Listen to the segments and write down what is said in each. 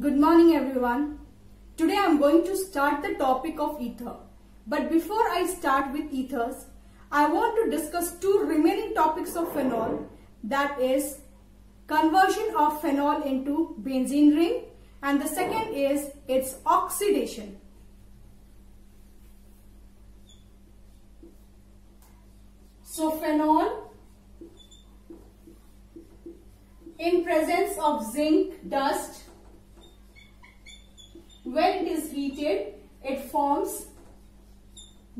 Good morning everyone. Today I am going to start the topic of ether. But before I start with ethers, I want to discuss two remaining topics of phenol, that is conversion of phenol into benzene ring, and the second is its oxidation. So phenol, in presence of zinc dust, when it is heated, it forms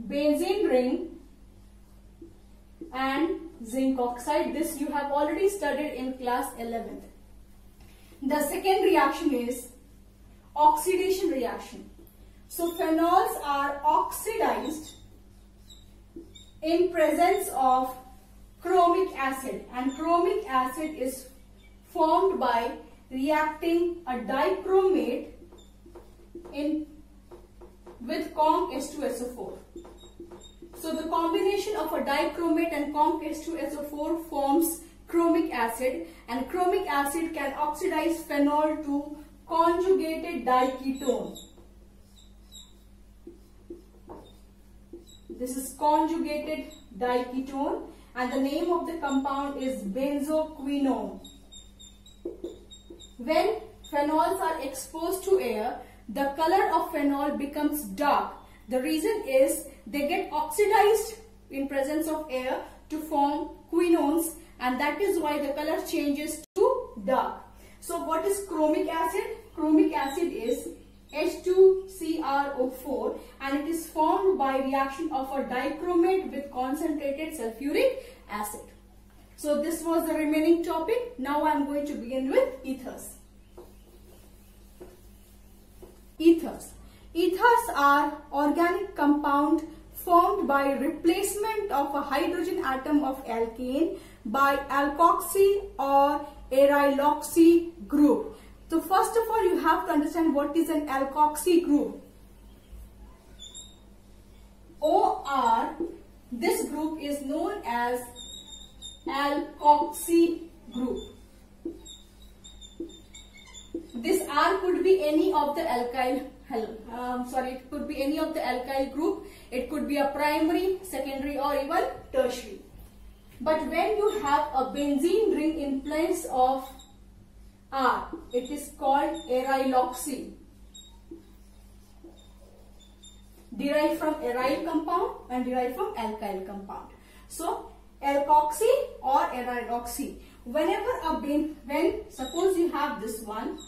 benzene ring and zinc oxide. This you have already studied in class 11th. The second reaction is oxidation reaction. So phenols are oxidized in presence of chromic acid, and chromic acid is formed by reacting a dichromate with conc H2SO4. So the combination of a dichromate and conc H2SO4 forms chromic acid, and chromic acid can oxidize phenol to conjugated diketone. This is conjugated diketone, and the name of the compound is benzoquinone. When phenols are exposed to air, the color of phenol becomes dark. The reason is they get oxidized in presence of air to form quinones, and that is why the color changes to dark. So what is chromic acid? Chromic acid is H2CrO4, and it is formed by reaction of a dichromate with concentrated sulfuric acid. So this was the remaining topic. Now I am going to begin with ethers. Ethers. Ethers are organic compound formed by replacement of a hydrogen atom of alkane by alkoxy or aryloxy group. So first of all, you have to understand what is an alkoxy group. OR, this group is known as alkoxy group. This R could be any of the alkyl, it could be any of the alkyl group. It could be a primary, secondary, or even tertiary. But when you have a benzene ring in place of R, it is called aryloxy. Derived from aryl compound and derived from alkyl compound. So alkoxy or aryloxy. Suppose you have this one,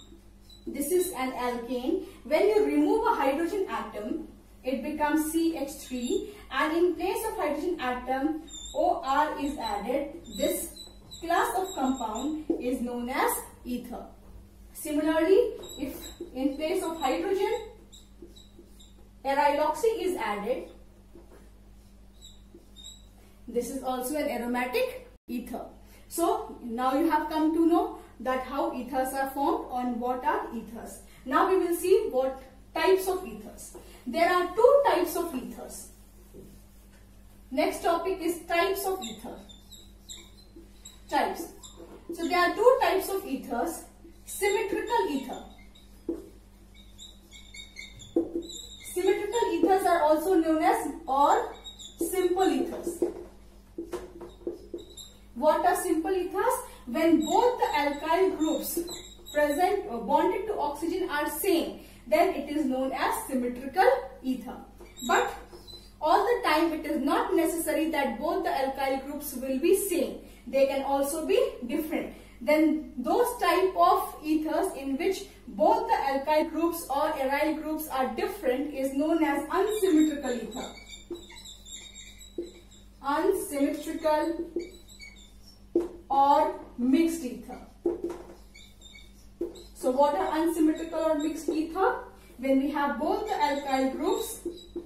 this is an alkane. When you remove a hydrogen atom, it becomes CH3, and in place of hydrogen atom, OR is added. This class of compound is known as ether. Similarly, if in place of hydrogen, aryloxy is added, this is also an aromatic ether. So now you have come to know that how ethers are formed and what are ethers. Now we will see what types of ethers. There are two types of ethers. Next topic is types of ether. Types. So there are two types of ethers. Symmetrical ether. Symmetrical ethers are also known as or simple ethers. What are simple ethers? When both the alkyl groups present or bonded to oxygen are same, then it is known as symmetrical ether. But all the time it is not necessary that both the alkyl groups will be same. They can also be different. Then those type of ethers in which both the alkyl groups or aryl groups are different is known as unsymmetrical ether. Unsymmetrical or mixed ether. So what are unsymmetrical or mixed ether? When we have both the alkyl groups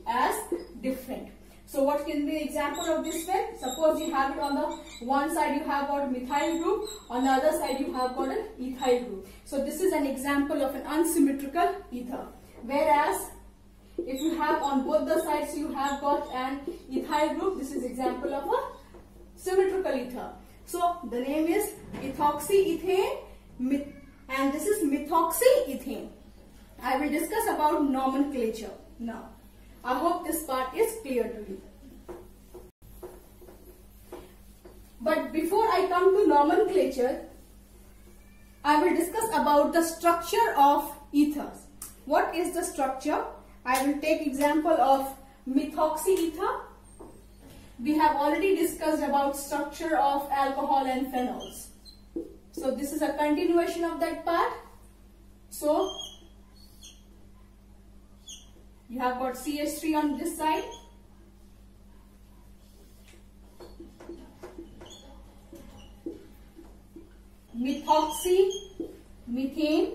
as different. So what can be the example of this one? Suppose you have it on the one side you have got methyl group, on the other side you have got an ethyl group. So this is an example of an unsymmetrical ether. Whereas if you have on both the sides you have got an ethyl group, this is example of a symmetrical ether. So the name is ethoxyethane and this is methoxyethane. I will discuss about nomenclature now. I hope this part is clear to you. But before I come to nomenclature, I will discuss about the structure of ethers. What is the structure? I will take example of methoxy ether. We have already discussed about structure of alcohol and phenols. So this is a continuation of that part. So you have got CH3 on this side. Methoxy, methane.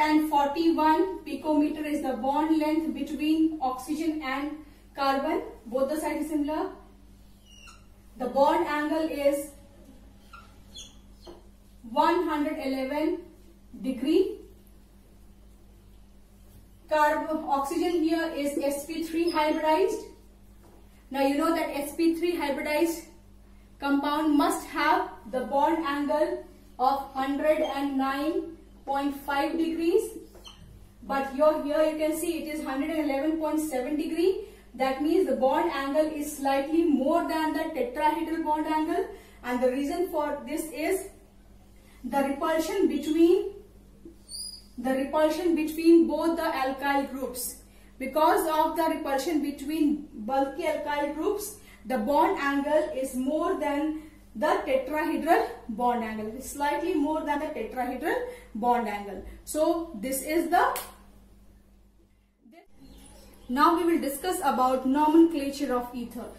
And 41 picometer is the bond length between oxygen and carbon. Both the sides similar. The bond angle is 111 degree. Oxygen here is sp3 hybridized. Now you know that sp3 hybridized compound must have the bond angle of 109.5 degrees, but here you can see it is 111.7 degree. That means the bond angle is slightly more than the tetrahedral bond angle, and the reason for this is the repulsion between both the alkyl groups. Because of the repulsion between bulky alkyl groups, the bond angle is more than the tetrahedral bond angle. It is slightly more than the tetrahedral bond angle. So this is the. Now we will discuss about nomenclature of ether.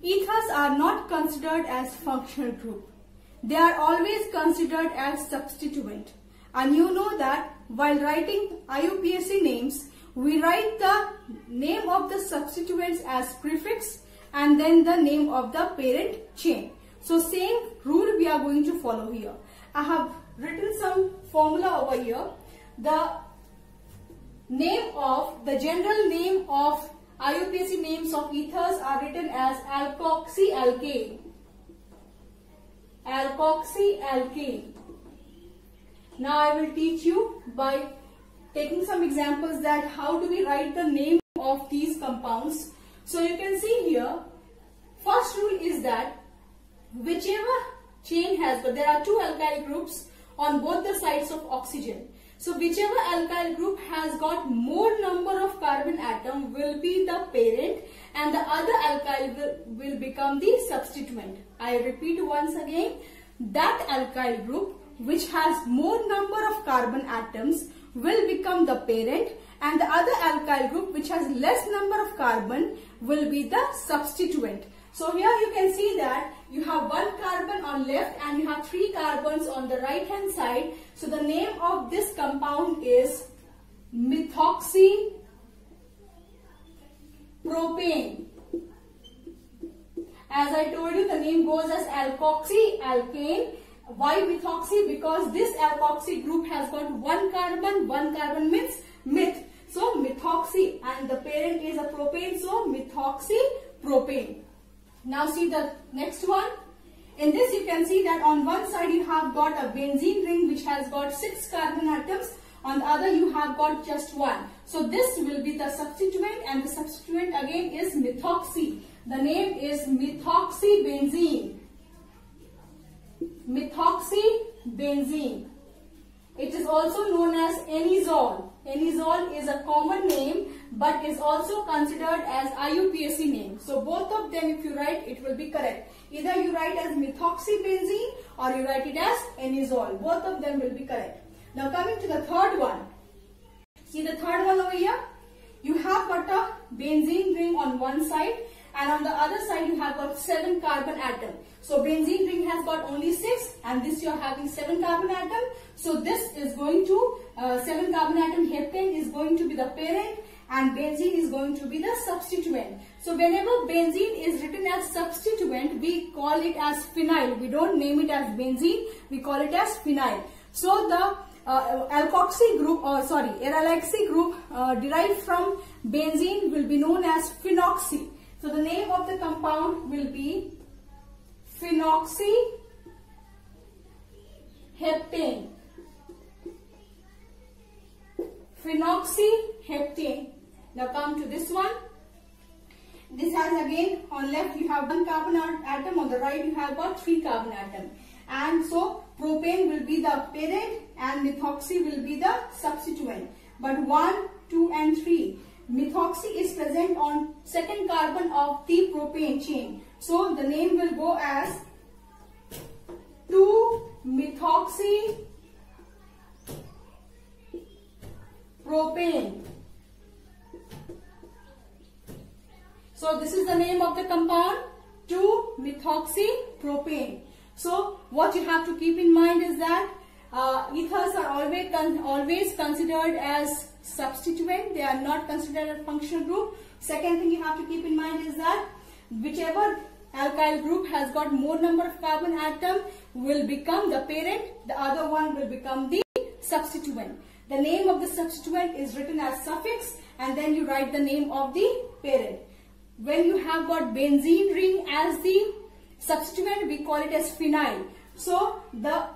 Ethers are not considered as functional group. They are always considered as substituent. And you know that while writing IUPAC names, we write the name of the substituents as prefix and then the name of the parent chain. So same rule we are going to follow here. I have written some formula over here. The general name of IUPAC names of ethers are written as alkoxyalkane. Alkoxyalkane. Now I will teach you by taking some examples that how do we write the name of these compounds. So you can see here, first rule is that whichever chain has, but there are two alkyl groups on both the sides of oxygen. So whichever alkyl group has got more number of carbon atom will be the parent and the other alkyl will become the substituent. I repeat once again, that alkyl group which has more number of carbon atoms will become the parent and the other alkyl group which has less number of carbon will be the substituent. So here you can see that you have one carbon on left and you have three carbons on the right hand side. So the name of this compound is methoxypropane. As I told you, the name goes as alkoxyalkane. Why methoxy? Because this alkoxy group has got one carbon means meth. So methoxy and the parent is a propane, so methoxypropane. Now see the next one. In this you can see that on one side you have got a benzene ring which has got 6 carbon atoms. On the other you have got just 1. So this will be the substituent and the substituent again is methoxy. The name is methoxybenzene. Methoxybenzene. It is also known as enizol. Enizol is a common name but is also considered as IUPAC name. So both of them if you write it will be correct. Either you write as methoxybenzene or you write it as enizol. Both of them will be correct. Now coming to the third one. See the third one over here. You have got a benzene ring on one side and on the other side you have got 7 carbon atom. So benzene ring has got only 6 and this you are having 7 carbon atom. So this is going to 7 carbon atom heptane is going to be the parent and benzene is going to be the substituent. So whenever benzene is written as substituent, we call it as phenyl. We don't name it as benzene, we call it as phenyl. So the alkoxy group allyxy group derived from benzene will be known as phenoxy. So the name of the compound will be phenoxyheptane. Phenoxyheptane. Now come to this one. This has again, on left you have 1 carbon atom, on the right you have got 3 carbon atom. And so propane will be the parent and methoxy will be the substituent. But 1, 2 and 3. Methoxy is present on second carbon of the propane chain. So the name will go as 2-methoxypropane. So this is the name of the compound, 2-methoxypropane. So what you have to keep in mind is that ethers are always considered as substituent. They are not considered a functional group. Second thing you have to keep in mind is that whichever alkyl group has got more number of carbon atom will become the parent, the other one will become the substituent. The name of the substituent is written as suffix and then you write the name of the parent. When you have got benzene ring as the substituent, we call it as phenyl. So the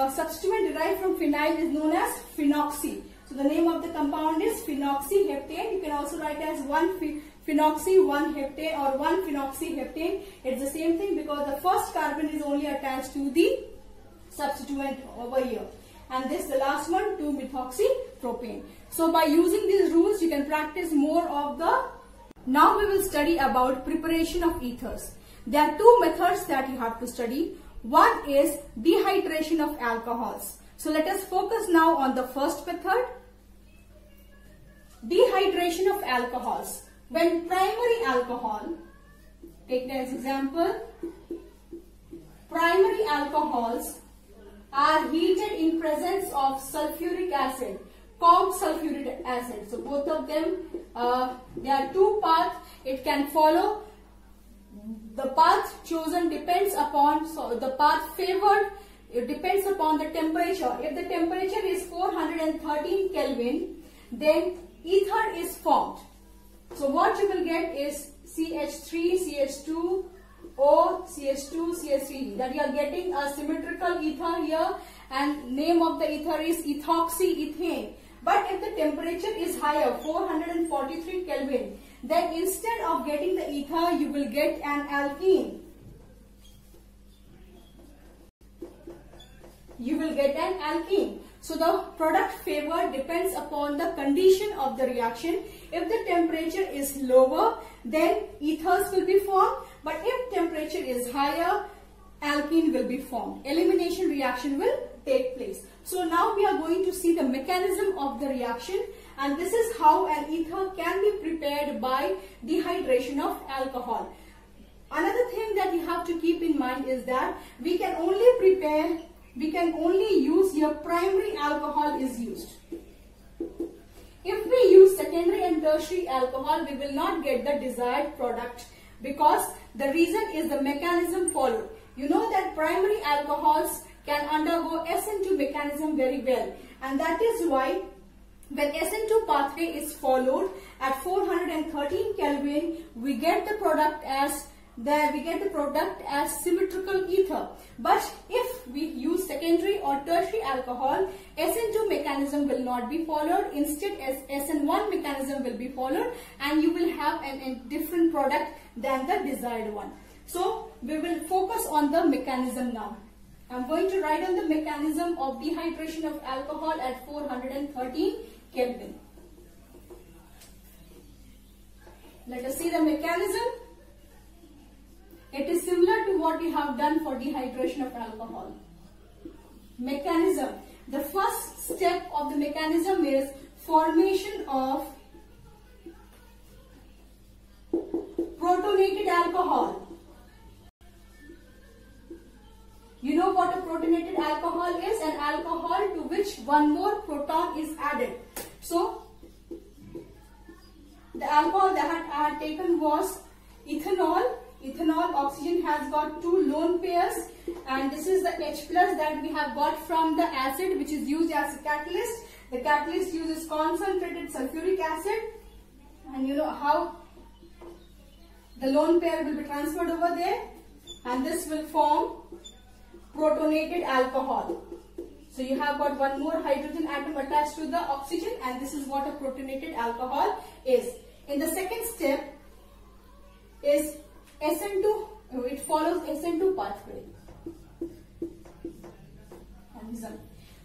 substituent derived from phenyl is known as phenoxy. So the name of the compound is phenoxyheptane. You can also write as 1-phenoxy, 1-heptane or 1-phenoxyheptane. It's the same thing because the first carbon is only attached to the substituent over here. And this, the last one, 2-methoxypropane. So by using these rules, you can practice more of the... Now we will study about preparation of ethers. There are 2 methods that you have to study. One is dehydration of alcohols. So let us focus now on the first method. Dehydration of alcohols. When primary alcohol, take as example, primary alcohols are heated in presence of sulfuric acid, called sulfuric acid. So both of them, there are 2 paths it can follow. The path chosen depends upon, so the path favored, it depends upon the temperature. If the temperature is 413 Kelvin, then ether is formed. So what you will get is CH3, CH2O, CH2, CH3. That you are getting a symmetrical ether here and name of the ether is ethoxyethane. But if the temperature is higher, 443 Kelvin, then instead of getting the ether, you will get an alkene. You will get an alkene. So the product favored depends upon the condition of the reaction. If the temperature is lower, then ethers will be formed. But if temperature is higher, alkene will be formed. Elimination reaction will take place. So now we are going to see the mechanism of the reaction, and this is how an ether can be prepared by dehydration of alcohol. Another thing that you have to keep in mind is that we can only use your primary alcohol is used. If we use secondary and tertiary alcohol, we will not get the desired product because the reason is the mechanism followed. You know that primary alcohols can undergo SN2 mechanism very well, and that is why when SN2 pathway is followed at 413 Kelvin, we get the product as symmetrical ether. But if we use secondary or tertiary alcohol, SN2 mechanism will not be followed. Instead, SN1 mechanism will be followed, and you will have a different product than the desired one. So we will focus on the mechanism now. I'm going to write on the mechanism of dehydration of alcohol at 413 Kelvin. Let us see the mechanism. It is similar to what we have done for dehydration of alcohol. Mechanism. The first step of the mechanism is formation of protonated alcohol. You know what a protonated alcohol is? An alcohol to which one more proton is added. So, the alcohol that I had taken was ethanol. Ethanol, oxygen has got 2 lone pairs, and this is the H+ that we have got from the acid which is used as a catalyst. The catalyst uses concentrated sulfuric acid, and you know how the lone pair will be transferred over there. and this will form protonated alcohol. So you have got one more hydrogen atom attached to the oxygen, and this is what a protonated alcohol is. In the second step is SN2, it follows SN2 pathway.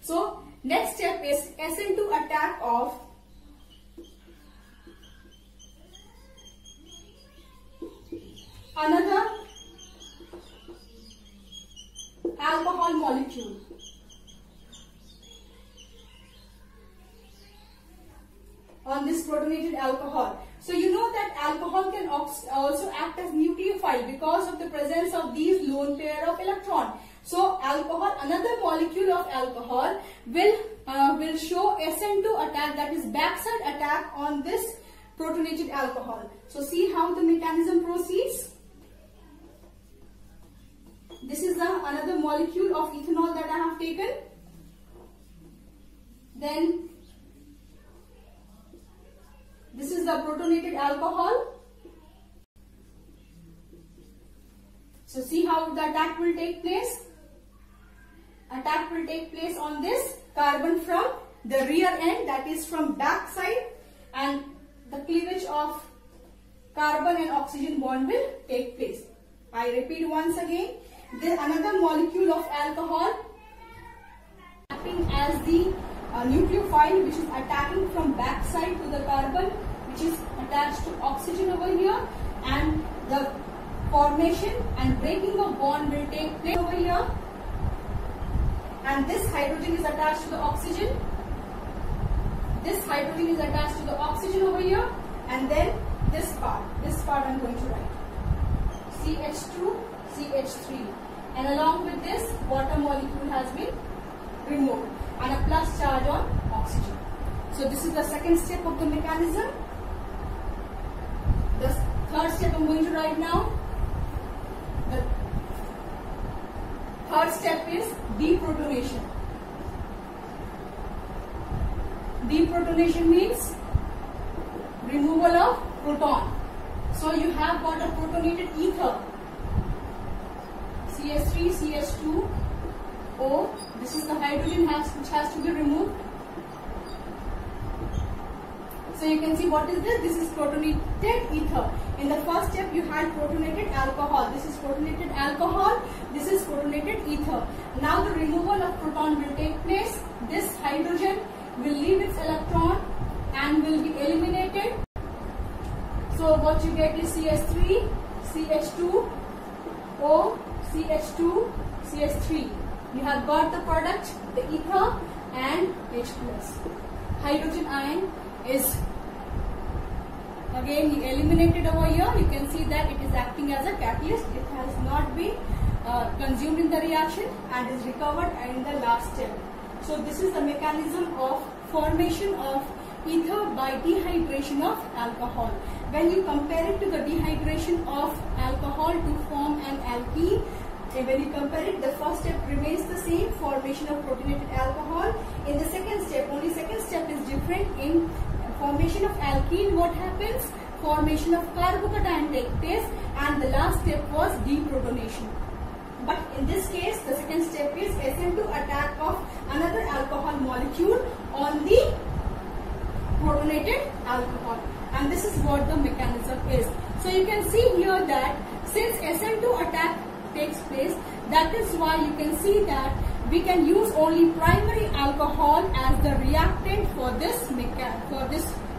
So next step is SN2 attack of another alcohol molecule. On this protonated alcohol. So you know that alcohol can also act as nucleophile because of the presence of these lone pair of electron. So alcohol, another molecule of alcohol will show SN2 attack, that is backside attack on this protonated alcohol. So see how the mechanism proceeds. This is another molecule of ethanol that I have taken. Then this is the protonated alcohol. So see how the attack will take place. Attack will take place on this carbon from the rear end, that is from back side, and the cleavage of carbon and oxygen bond will take place. I repeat once again, another molecule of alcohol acting as the nucleophile, which is attacking from back side to the carbon, which is attached to oxygen over here, and the formation and breaking of bond will take place over here, and this hydrogen is attached to the oxygen. This hydrogen is attached to the oxygen over here, and then this part I'm going to write CH2, CH3, and along with this water molecule has been removed and a plus charge on oxygen. So this is the second step of the mechanism. The third step I'm going to write now. The third step is deprotonation. Deprotonation means removal of proton. So you have got a protonated ether, CH3, CH2, O. This is the hydrogen which has to be removed. So you can see what is this? This is protonated ether. In the first step you had protonated alcohol. This is protonated alcohol. This is protonated ether. Now the removal of proton will take place. This hydrogen will leave its electron and will be eliminated. So what you get is CH3, CH2, O, CH2, CH3. You have got the product, the ether and H+. Hydrogen ion is again eliminated over here. You can see that it is acting as a catalyst. It has not been consumed in the reaction and is recovered in the last step. So this is the mechanism of formation of ether by dehydration of alcohol. When you compare it to the dehydration of alcohol to form an alkene, when you compare it, the first step remains the same, formation of protonated alcohol. In the second step, only second step is different. In formation of alkene, what happens? Formation of carbocation takes place, and the last step was deprotonation. But in this case, the second step is SN2 attack of another alcohol molecule on the protonated alcohol, and this is what the mechanism is. So you can see here that since SN2 attack takes place, that is why you can see that we can use only primary alcohol as the reactant for this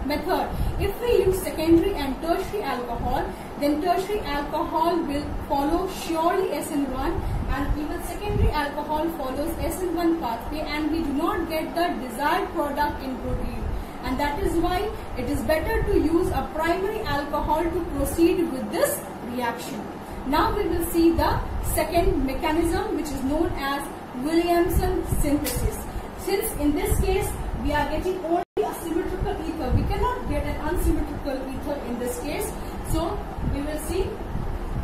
method. If we use secondary and tertiary alcohol, then tertiary alcohol will follow surely SN1, and even secondary alcohol follows SN1 pathway, and we do not get the desired product in protein. And that is why it is better to use a primary alcohol to proceed with this reaction. Now we will see the second mechanism, which is known as Williamson synthesis. Since in this case we are getting only a symmetrical ether, we cannot get an unsymmetrical ether in this case. So we will see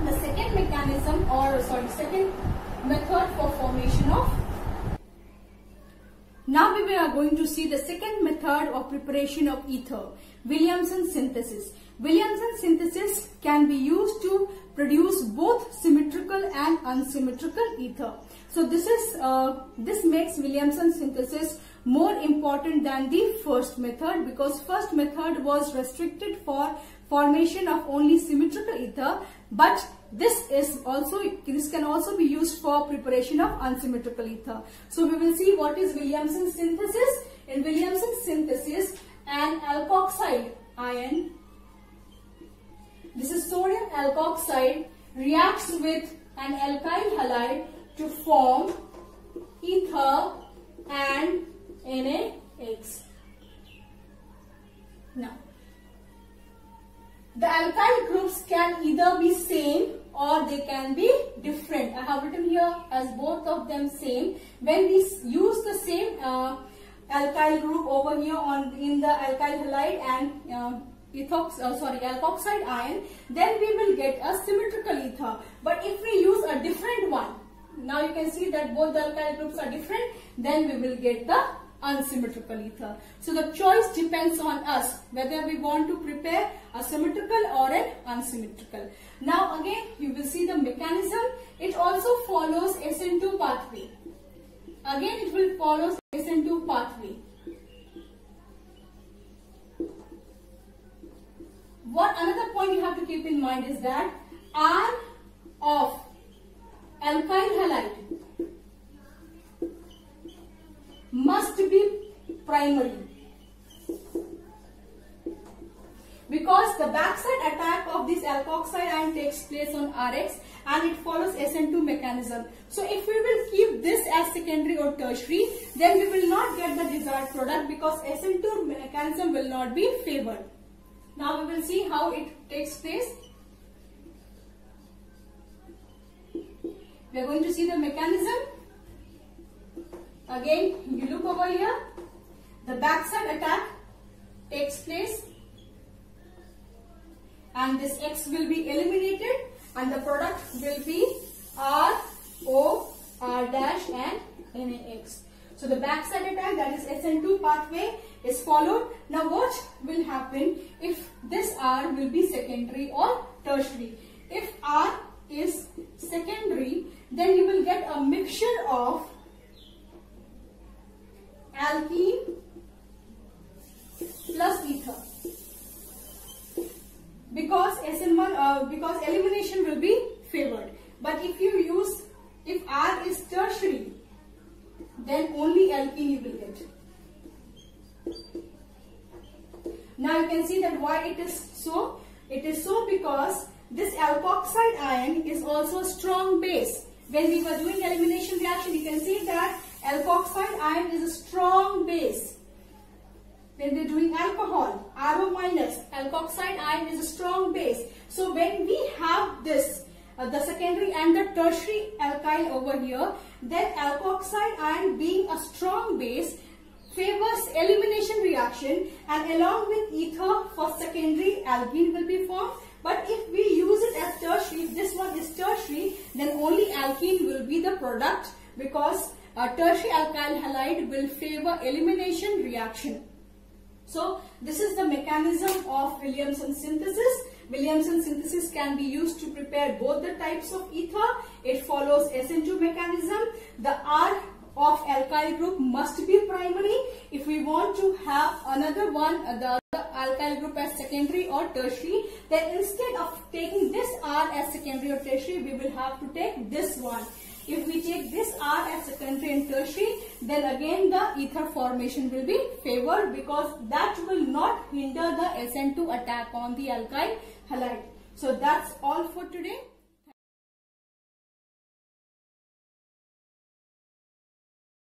the second mechanism, second method for formation of. Now we are going to see the second method of preparation of ether, Williamson synthesis. Williamson synthesis can be used to produce both symmetrical an unsymmetrical ether. So this makes Williamson synthesis more important than the first method, because first method was restricted for formation of only symmetrical ether, but this can also be used for preparation of unsymmetrical ether. So we will see what is Williamson synthesis. In Williamson synthesis, an alkoxide ion, this is sodium alkoxide, reacts with an alkyl halide to form ether and NaX. Now, the alkyl groups can either be same or they can be different. I have written here as both of them same. When we use the same alkyl group over here in the alkyl halide and alkoxide ion, then we will get a symmetrical ether. But if we use a different one, now you can see that both the alkyl groups are different, then we will get the unsymmetrical ether. So the choice depends on us whether we want to prepare a symmetrical or an unsymmetrical. Now again you will see the mechanism. It also follows SN2 pathway. Again it will follow SN2 pathway. What another point you have to keep in mind is that R of alkyl halide must be primary, because the backside attack of this alkoxide ion takes place on Rx and it follows SN2 mechanism. So if we will keep this as secondary or tertiary, then we will not get the desired product because SN2 mechanism will not be favored. Now we will see how it takes place. We are going to see the mechanism. Again, you look over here. The backside attack takes place and this X will be eliminated and the product will be R, O, R dash and NaX. So the backside attack, that is SN2 pathway, is followed. Now what will happen if this R will be secondary or tertiary? If R is secondary, then you will get a mixture of alkene plus ether, because SN1 because elimination will be favored. But if R is tertiary, then only alkene you will get. Now you can see that why it is so. It is so because this alkoxide ion is also a strong base. When we were doing elimination reaction, you can see that alkoxide ion is a strong base. When we are doing alcohol, RO minus, alkoxide ion is a strong base. So when we have this, the secondary and the tertiary alkyl over here, then alkoxide ion being a strong base favors elimination reaction, and along with ether for secondary alkene will be formed. But if we use it as tertiary, if this one is tertiary, then only alkene will be the product, because a tertiary alkyl halide will favor elimination reaction. So this is the mechanism of Williamson synthesis. Williamson synthesis can be used to prepare both the types of ether. It follows SN2 mechanism. The R of alkyl group must be primary. If we want to have another one, the alkyl group as secondary or tertiary, then instead of taking this R as secondary or tertiary, we will have to take this one. If we take this R as secondary and tertiary, then again the ether formation will be favored, because that will not hinder the SN2 attack on the alkyl halide. So that's all for today.